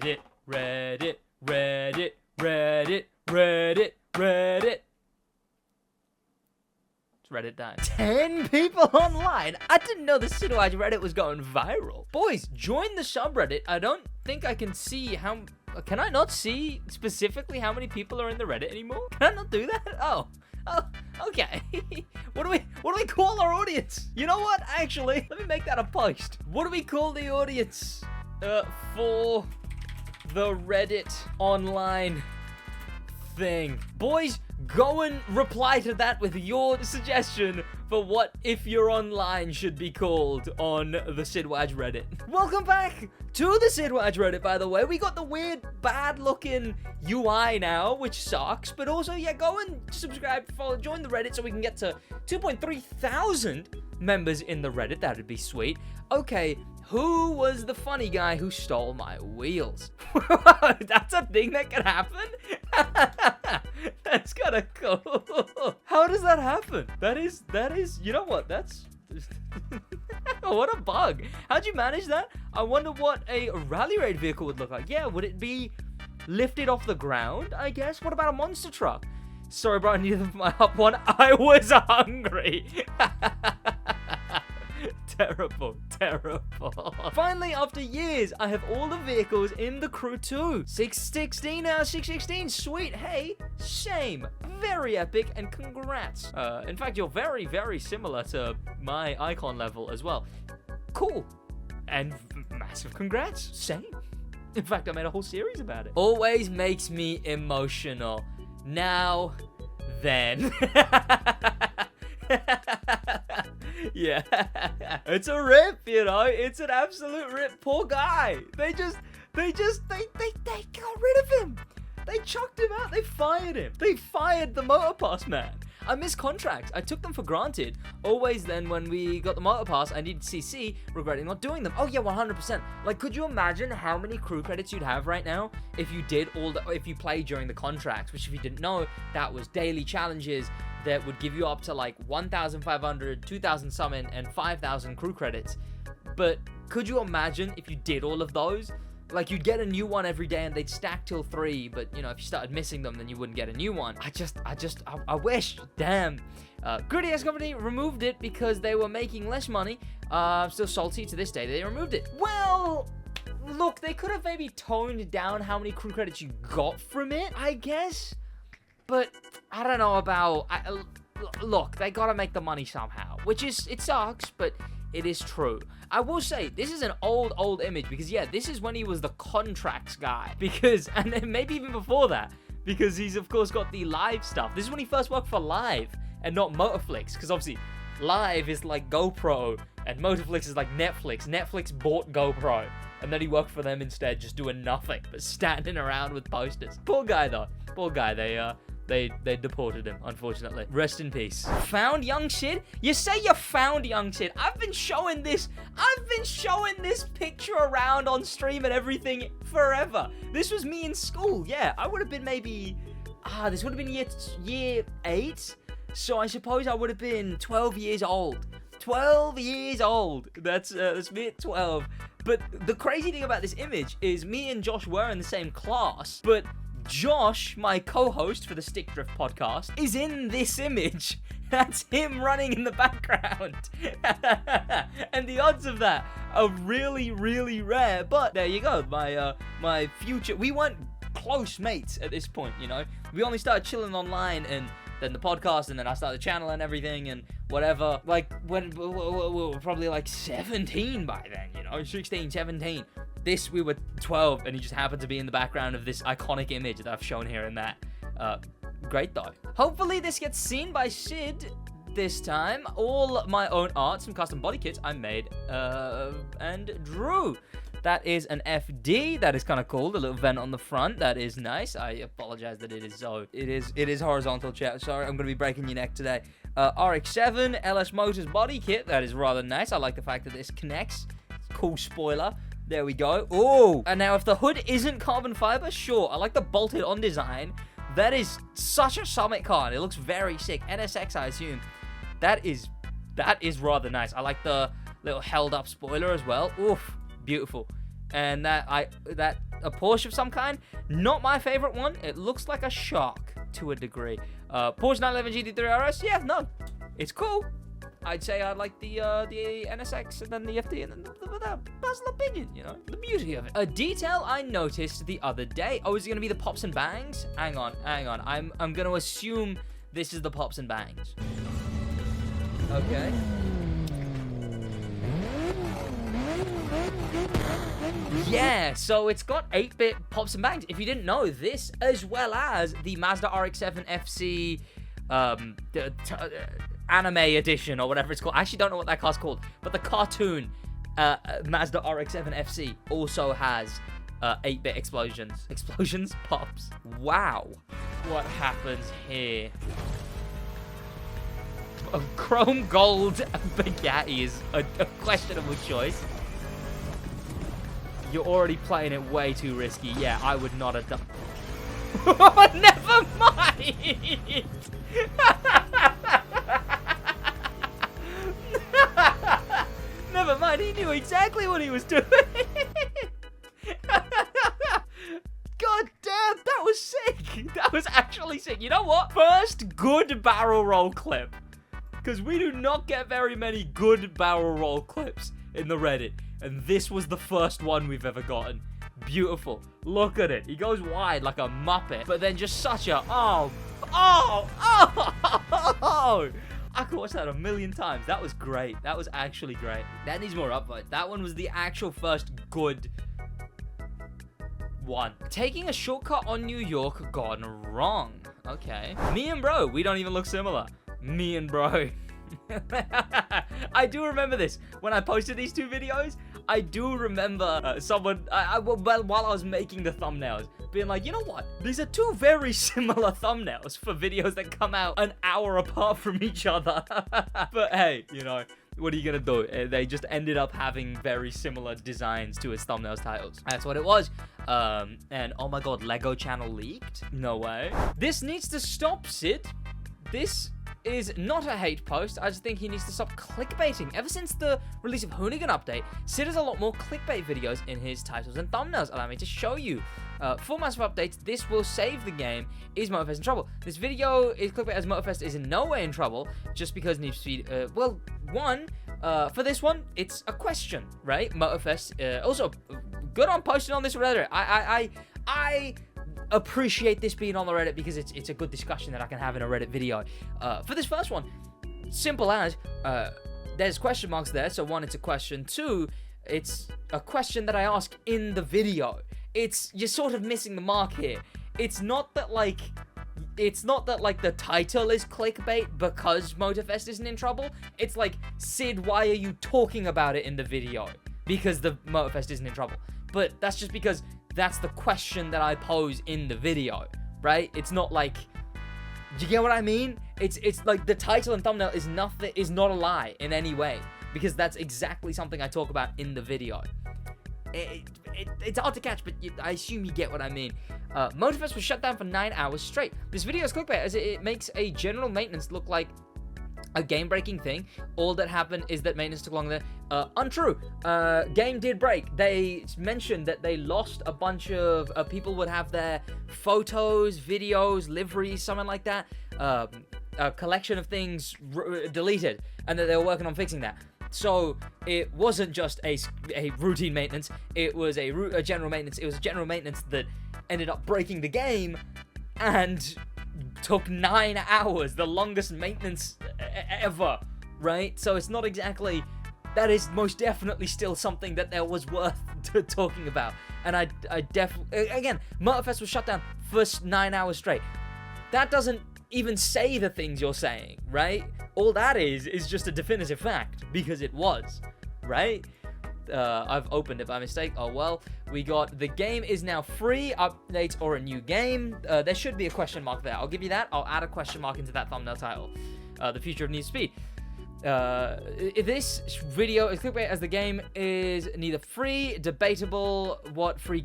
Reddit, Reddit, Reddit, Reddit, Reddit, Reddit. It's Reddit time. 10 people online. I didn't know the SidWaj Reddit was going viral. Boys, join the subreddit. I don't think I can see how... Can I not see specifically how many people are in the Reddit anymore? Can I not do that? Oh, okay. What do we call our audience? You know what? Actually, let me make that a post. What do we call the audience for the Reddit online thing? Boys, go and reply to that with your suggestion for what If You're Online should be called on the SidWaj Reddit. Welcome back to the SidWaj Reddit, by the way. We got the weird, bad-looking UI now, which sucks. But also, yeah, go and subscribe, follow, join the Reddit so we can get to 2.3 thousand members in the Reddit. That'd be sweet. Okay, who was the funny guy who stole my wheels? That's a thing that can happen? That's kind of cool. How does that happen? That is, you know what? That's... What a bug. How'd you manage that? I wonder what a rally raid vehicle would look like. Yeah, would it be lifted off the ground, I guess? What about a monster truck? Sorry, bro, I needed my up one. I was hungry. Terrible, terrible. Finally, after years, I have all the vehicles in the crew too. 616 now, 616, sweet. Hey, same. Very epic, and congrats. In fact, you're very, very similar to my icon level as well. Cool. And massive congrats. Same. In fact, I made a whole series about it. Always makes me emotional. Now, then. Yeah, it's a rip, you know, it's an absolute rip. Poor guy. They got rid of him. They chucked him out. They fired him. They fired the motor pass man. I miss contracts. I took them for granted. Always then when we got the motor pass, I needed CC, regretting not doing them. Oh yeah, 100%. Like, could you imagine how many crew credits you'd have right now if you did if you played during the contracts, which if you didn't know, that was daily challenges that would give you up to like 1,500, 2,000 summon, and 5,000 crew credits. But could you imagine if you did all of those? Like, you'd get a new one every day and they'd stack till 3, but, you know, if you started missing them, then you wouldn't get a new one. I wish. Damn. Gritty Ass Company removed it because they were making less money. I'm still salty to this day. They removed it. Well, look, they could have maybe toned down how many crew credits you got from it, I guess. But I don't know about... look, they gotta make the money somehow, which is... It sucks, but... It is true. I will say, this is an old image because, yeah, this is when he was the contracts guy. Because, and then maybe even before that, because he's, of course, got the live stuff. This is when he first worked for Live and not Motorflix. Because, obviously, Live is like GoPro and Motorflix is like Netflix. Netflix bought GoPro and then he worked for them instead, just doing nothing but standing around with posters. Poor guy, though. Poor guy. They deported him, unfortunately. Rest in peace. Found young Sid? You say you found young Sid. I've been showing this picture around on stream and everything forever. This was me in school. Yeah, I would have been maybe... this would have been year 8. So I suppose I would have been 12 years old. 12 years old. That's me at 12. But the crazy thing about this image is me and Josh were in the same class, but... Josh, my co-host for the Stick Drift podcast, is in this image. That's him running in the background. And the odds of that are really, really rare. But there you go. My future... We weren't close mates at this point, you know. We only started chilling online and then the podcast and then I started the channel and everything and whatever. Like, when we were probably like 17 by then, you know. 16, 17. We were 12, and he just happened to be in the background of this iconic image that I've shown here and that. Great, though. Hopefully, this gets seen by Sid this time. All my own art, some custom body kits I made and drew. That is an FD. That is kind of cool. The little vent on the front. That is nice. I apologize that it is so. It is horizontal, chat. Sorry, I'm going to be breaking your neck today. RX-7 LS Motors body kit. That is rather nice. I like the fact that this connects. Cool spoiler. There we go. Oh, and now if the hood isn't carbon fiber, sure. I like the bolted on design. That is such a summit car. It looks very sick. NSX, I assume. That is rather nice. I like the little held up spoiler as well. Oof, beautiful. and that a Porsche of some kind. Not my favorite one. It looks like a shark to a degree. Porsche 911 GT3 RS. Yeah, no, it's cool. I'd say I like the NSX and then the FD and then the personal opinion, you know, the beauty of it. A detail I noticed the other day. Oh, is it gonna be the pops and bangs? Hang on. I'm gonna assume this is the pops and bangs. Okay. Yeah, so it's got 8-bit pops and bangs. If you didn't know, this as well as the Mazda RX-7 FC anime edition or whatever it's called. I actually don't know what that car's called, but the cartoon Mazda RX-7 FC also has 8-bit explosions. Explosions? Pops. Wow. What happens here? A chrome gold Bugatti is a questionable choice. You're already playing it way too risky. Yeah, I would not have done. Never mind. Never mind. He knew exactly what he was doing. God damn, that was sick. That was actually sick. You know what? First good barrel roll clip. Because we do not get very many good barrel roll clips in the Reddit. And this was the first one we've ever gotten. Beautiful. Look at it. He goes wide like a Muppet. But then just such a, oh. I could watch that a million times. That was great. That was actually great. That needs more upvotes. That one was the actual first good one. Taking a shortcut on New York gone wrong. Okay. Me and bro, we don't even look similar. Me and bro. I do remember this. When I posted these two videos, I do remember someone, while I was making the thumbnails, being like, you know what? These are two very similar thumbnails for videos that come out an hour apart from each other. But hey, you know, what are you gonna do? They just ended up having very similar designs to its thumbnails titles. That's what it was. And oh my god, Lego channel leaked? No way. This needs to stop, Sid. This is not a hate post. I just think he needs to stop clickbaiting. Ever since the release of Hoonigan Update, Sid has a lot more clickbait videos in his titles and thumbnails. Allow me to show you. For massive updates, this will save the game. Is Motorfest in trouble? This video is clickbait as Motorfest is in no way in trouble, just because Need for Speed, well, one, for this one, it's a question, right? Motorfest, also, good on posting on this Reddit. I appreciate this being on the Reddit because it's a good discussion that I can have in a Reddit video. For this first one, simple as, there's question marks there, so one, it's a question. Two, it's a question that I ask in the video. You're sort of missing the mark here. It's not that like the title is clickbait because Motorfest isn't in trouble. It's like, Sid, why are you talking about it in the video? Because the Motorfest isn't in trouble. But that's just because that's the question that I pose in the video, right? It's not like, do you get what I mean? It's like the title and thumbnail is not a lie in any way, because that's exactly something I talk about in the video. It's hard to catch, but I assume you get what I mean. Motorfest was shut down for 9 hours straight. This video is clickbait as it makes a general maintenance look like a game-breaking thing. All that happened is that maintenance took longer. Untrue. Game did break. They mentioned that they lost a bunch of people would have their photos, videos, liveries, something like that. A collection of things deleted, and that they were working on fixing that. So it wasn't just a routine maintenance. It was a general maintenance. It was a general maintenance that ended up breaking the game and took 9 hours, the longest maintenance ever, right? So it's not exactly, that is most definitely still something that there was worth talking about. And I definitely, again, Motorfest was shut down for 9 hours straight. That doesn't even say the things you're saying, right? All that is just a definitive fact, because it was, right? I've opened it by mistake. Oh well. We got, the game is now free, updates or a new game. There should be a question mark there. I'll give you that. I'll add a question mark into that thumbnail title. The future of Need for Speed. This video is clickbait as the game is neither free, debatable what free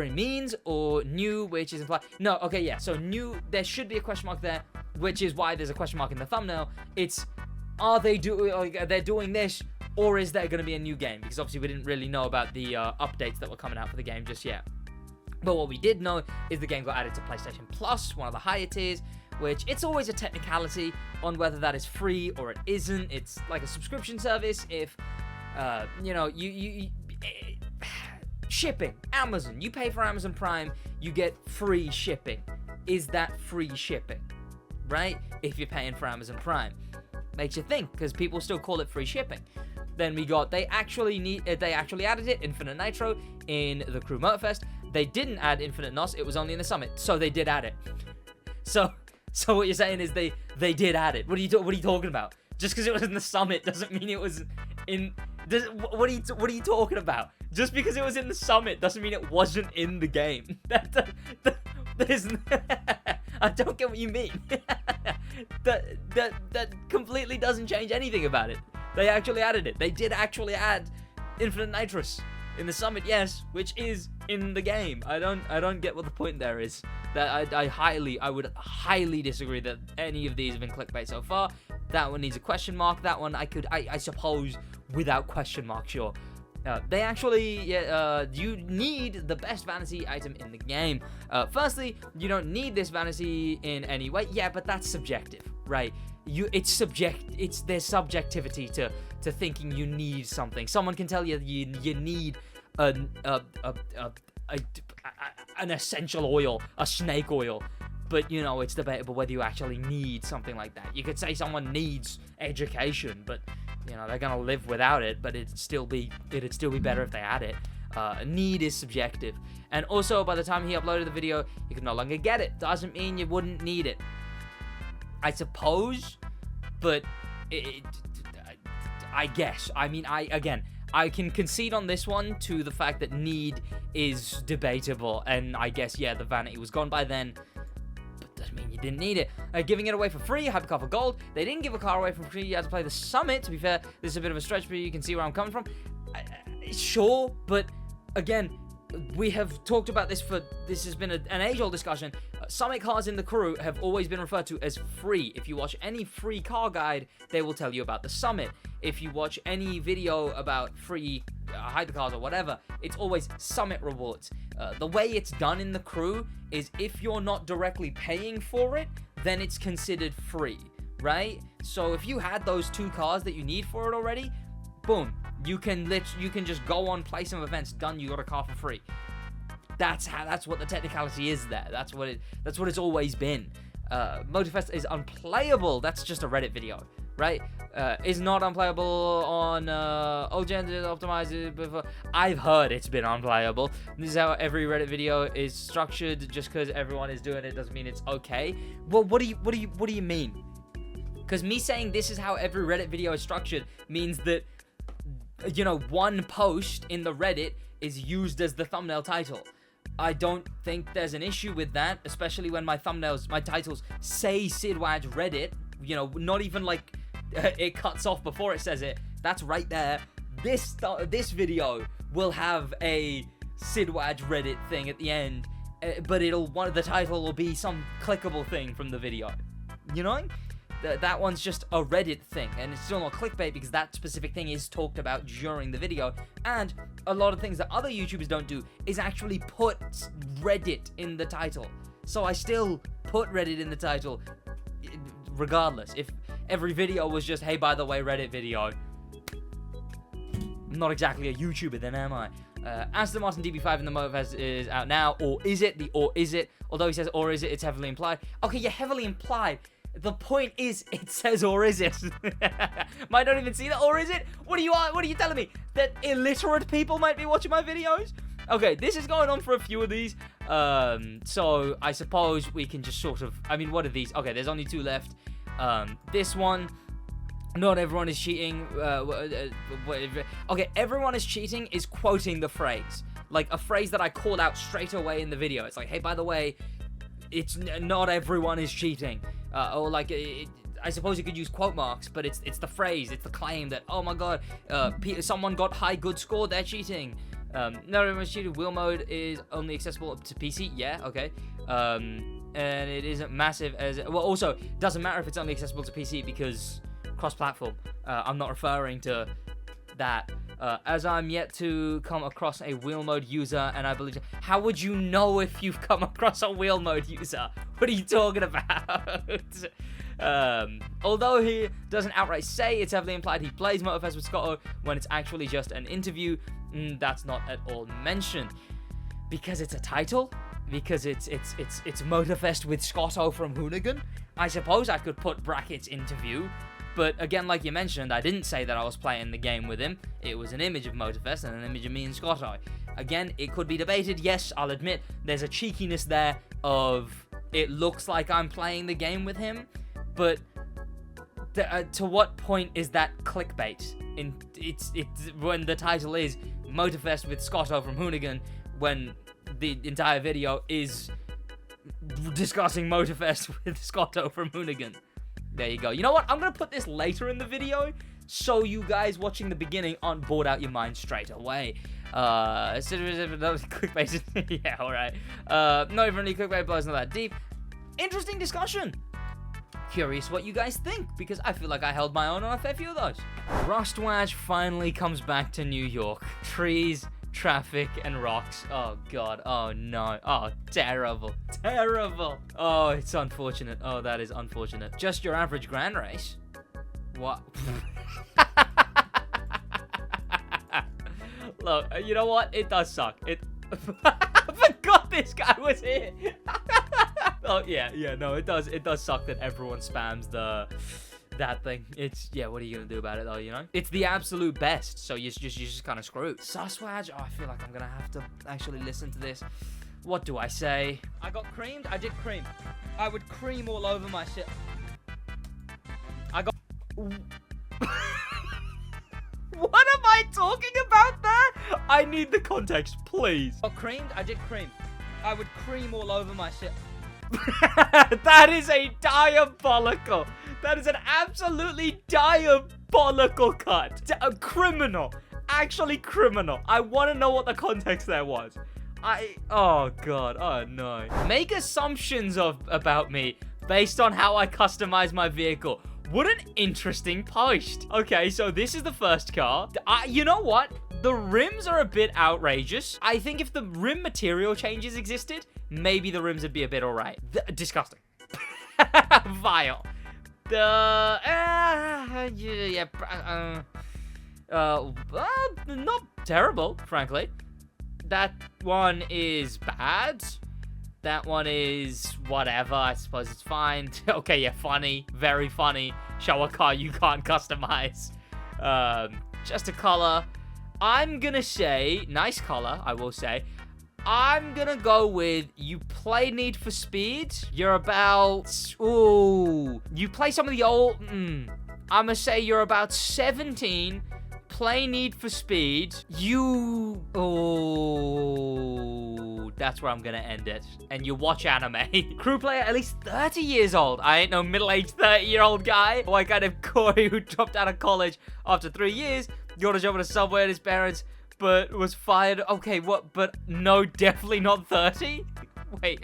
means, or new, which is implied. No, okay, yeah. So new, there should be a question mark there, which is why there's a question mark in the thumbnail. It's, are they doing? They're doing this Or is there going to be a new game? Because obviously we didn't really know about the updates that were coming out for the game just yet. But what we did know is the game got added to PlayStation Plus, one of the higher tiers, which it's always a technicality on whether that is free or it isn't. It's like a subscription service. If, shipping, Amazon, you pay for Amazon Prime, you get free shipping. Is that free shipping, right? If you're paying for Amazon Prime. Makes you think, because people still call it free shipping. Then we got, they actually added it, Infinite Nitro, in the Crew Motorfest. They didn't add Infinite NOS, it was only in the Summit, so they did add it. So what you're saying is they did add it. What are you talking about? Just because it was in the Summit doesn't mean it was in... What are you talking about? Just because it was in the Summit doesn't mean it wasn't in the game. That isn't... I don't get what you mean. that completely doesn't change anything about it. They actually added it. They did actually add Infinite Nitrous in the Summit, yes, which is in the game. I don't get what the point there is. That I would highly disagree that any of these have been clickbait so far. That one needs a question mark. That one I suppose without question mark, sure. They actually, you need the best vanity item in the game. Firstly, you don't need this vanity in any way. Yeah, but that's subjective, right? It's there's subjectivity to thinking you need something. Someone can tell you you need an essential oil, a snake oil. But, it's debatable whether you actually need something like that. You could say someone needs education, but, they're going to live without it, but it'd still be better if they had it. Need is subjective. And also, by the time he uploaded the video, you could no longer get it. Doesn't mean you wouldn't need it. I suppose, but I guess. I mean, I can concede on this one to the fact that need is debatable, and I guess, yeah, the vanity was gone by then. Doesn't mean you didn't need it. Giving it away for free, hypercar for gold. They didn't give a car away for free. You had to play the Summit. To be fair, this is a bit of a stretch, but you can see where I'm coming from. Sure, but again, we have talked about this this has been an age-old discussion. Summit cars in the Crew have always been referred to as free. If you watch any free car guide, they will tell you about the Summit. If you watch any video about free hypercars or whatever, it's always Summit rewards. The way it's done in the Crew is if you're not directly paying for it, then it's considered free, right? So if you had those two cars that you need for it already, boom, you can just go on, play some events, done, you got a car for free. That's what the technicality is there. That's what it's always been. Motorfest is unplayable. That's just a Reddit video, right? Is not unplayable on old gen optimized before. I've heard it's been unplayable. This is how every Reddit video is structured. Just because everyone is doing it doesn't mean it's okay. Well, what do you mean? Because me saying this is how every Reddit video is structured means that, one post in the Reddit is used as the thumbnail title. I don't think there's an issue with that, especially when my titles say SidWaj Reddit, not even like it cuts off before it says it. That's right there. This video will have a SidWaj Reddit thing at the end, but the title will be some clickable thing from the video. That one's just a Reddit thing, and it's still not clickbait because that specific thing is talked about during the video. And a lot of things that other YouTubers don't do is actually put Reddit in the title. So I still put Reddit in the title regardless. If every video was just, hey, by the way, Reddit video, I'm not exactly a YouTuber then, am I? Aston Martin DB5 in the Motorfest is out now, or is it? Although he says, or is it, it's heavily implied. Okay, yeah, heavily implied. The point is, it says, or is it? Might not even see that, or is it? What are you telling me? That illiterate people might be watching my videos? Okay, this is going on for a few of these. So I suppose we can just sort of, what are these? Okay, there's only two left. This one, not everyone is cheating. Okay, everyone is cheating is quoting the phrase. Like a phrase that I called out straight away in the video. It's like, hey, by the way, it's not everyone is cheating. Or like, I suppose you could use quote marks, but it's the phrase, it's the claim that, oh my god, someone got high good score, they're cheating. Not everyone's cheated. Wheel mode is only accessible to PC. Yeah, okay. And it isn't massive as... Well, also, doesn't matter if it's only accessible to PC because cross-platform. I'm not referring to that as I'm yet to come across a wheel mode user, and I believe... How would you know if you've come across a wheel mode user? What are you talking about? Although he doesn't outright say, it's heavily implied he plays Motorfest with Scotto when it's actually just an interview. That's not at all mentioned. Because it's a title? Because it's Motorfest with Scotto from Hoonigan? I suppose I could put brackets interview. But again, like you mentioned, I didn't say that I was playing the game with him. It was an image of Motorfest and an image of me and Scotto. Again, it could be debated. Yes, I'll admit, there's a cheekiness there of it looks like I'm playing the game with him. But to what point is that clickbait? It's when the title is Motorfest with Scotto from Hoonigan, when the entire video is discussing Motorfest with Scotto from Hoonigan. There you go. You know what? I'm going to put this later in the video so you guys watching the beginning aren't bored out your mind straight away. Clickbait. Yeah, alright. Not even really clickbait, but it's not that deep. Interesting discussion. Curious what you guys think, because I feel like I held my own on a fair few of those. SidWaj finally comes back to New York. Trees, traffic, and rocks. Oh god, oh no, oh terrible, terrible. Oh, it's unfortunate. Oh, that is unfortunate. Just your average grand race? What? Look, you know what? It does suck. I forgot this guy was here. Oh yeah, no, it does suck that everyone spams that thing. It's, yeah, what are you gonna do about it though, you know? It's the absolute best, so you're just kind of screwed. SidWaj, oh, I feel like I'm gonna have to actually listen to this. What do I say? I got creamed, I did cream. I would cream all over my shit. I got... What am I talking about there? I need the context, please. I got creamed, I did cream. I would cream all over my shit. That is a diabolical. That is an absolutely diabolical cut. A criminal. Actually criminal. I want to know what the context there was. Oh god. Oh no. Make assumptions about me based on how I customize my vehicle. What an interesting post. Okay, so this is the first car. You know what? The rims are a bit outrageous. I think if the rim material changes existed, maybe the rims would be a bit alright. Disgusting. Vile. Not terrible, frankly. That one is bad. That one is whatever. I suppose it's fine. Okay, yeah, funny. Very funny. Show a car you can't customize. Just a color. I'm gonna say, nice color, I will say. I'm gonna go with, you play Need for Speed. You're about, ooh. You play some of the old, I'm gonna say you're about 17. Play Need for Speed. That's where I'm gonna end it. And you watch anime. Crew player at least 30 years old. I ain't no middle-aged 30-year-old guy. Like kind of Corey who dropped out of college after 3 years, got a job at a Subway at his parents, but was fired. Okay, what? But no, definitely not 30? Wait,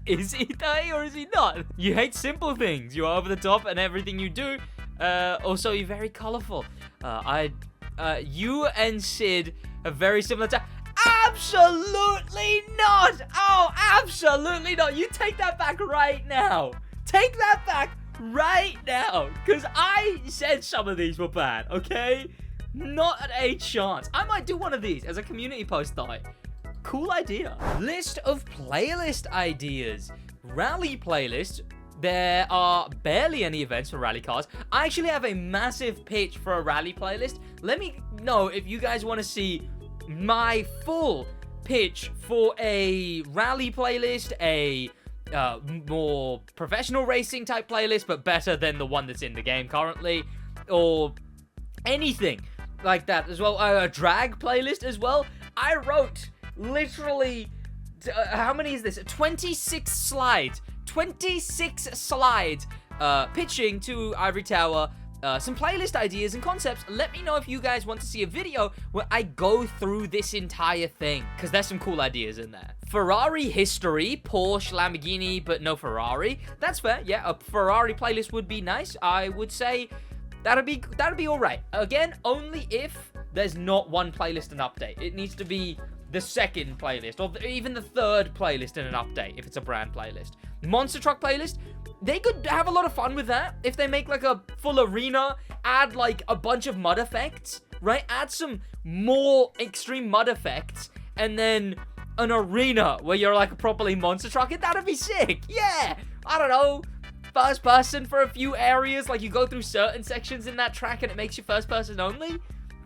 is he 30 or is he not? You hate simple things. You're over the top and everything you do. Also, you're very colorful. You and Sid are very similar to... Absolutely not! Oh, absolutely not! You take that back right now! Take that back right now! Because I said some of these were bad, okay? Not a chance. I might do one of these as a community post though. Cool idea. List of playlist ideas. Rally playlist. There are barely any events for rally cars. I actually have a massive pitch for a rally playlist. Let me know if you guys want to see my full pitch for a rally playlist, a more professional racing type playlist, but better than the one that's in the game currently, or anything like that as well. A drag playlist as well. I wrote literally, how many is this? 26 slides. 26 slides pitching to Ivory Tower some playlist ideas and concepts. Let me know if you guys want to see a video where I go through this entire thing, because there's some cool ideas in there. Ferrari history, Porsche, Lamborghini, but no Ferrari. That's fair. Yeah, a Ferrari playlist would be nice. I would say that'd be all right. Again, only if there's not one playlist and update. It needs to be the second playlist, or even the third playlist in an update if it's a brand playlist. Monster Truck playlist, they could have a lot of fun with that if they make like a full arena, add like a bunch of mud effects, right? Add some more extreme mud effects, and then an arena where you're like properly monster trucking. That'd be sick. Yeah, I don't know, first person for a few areas, like you go through certain sections in that track and it makes you first person only.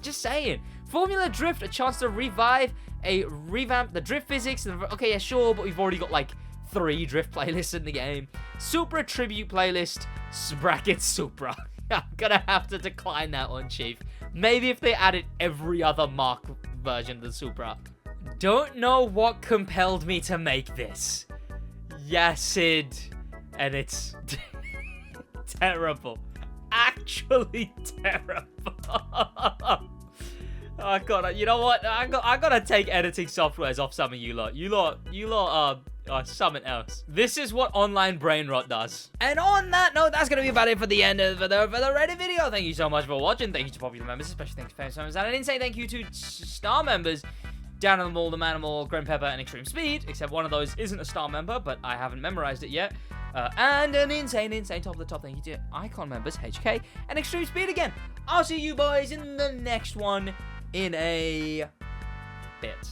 Just saying. Formula Drift, a chance to revamp the drift physics. Okay, yeah, sure, but we've already got like 3 drift playlists in the game. Supra tribute playlist, brackets Supra. I'm gonna have to decline that one, Chief. Maybe if they added every other Mark version of the Supra. Don't know what compelled me to make this. Yeah, Sid. And it's terrible. Actually terrible. Oh god, you know what? I gotta take editing softwares off some of you lot. You lot are something else. This is what online brain rot does. And on that note, that's gonna be about it for the end of the Reddit video. Thank you so much for watching. Thank you to popular members, especially thanks to famous members. And I didn't say thank you to star members. Down in the Mall, the Manimal, Grim Pepper, and Extreme Speed, except one of those isn't a star member, but I haven't memorized it yet. And an insane top of the top thank you to Icon members, HK, and Extreme Speed again. I'll see you boys in the next one in a bit.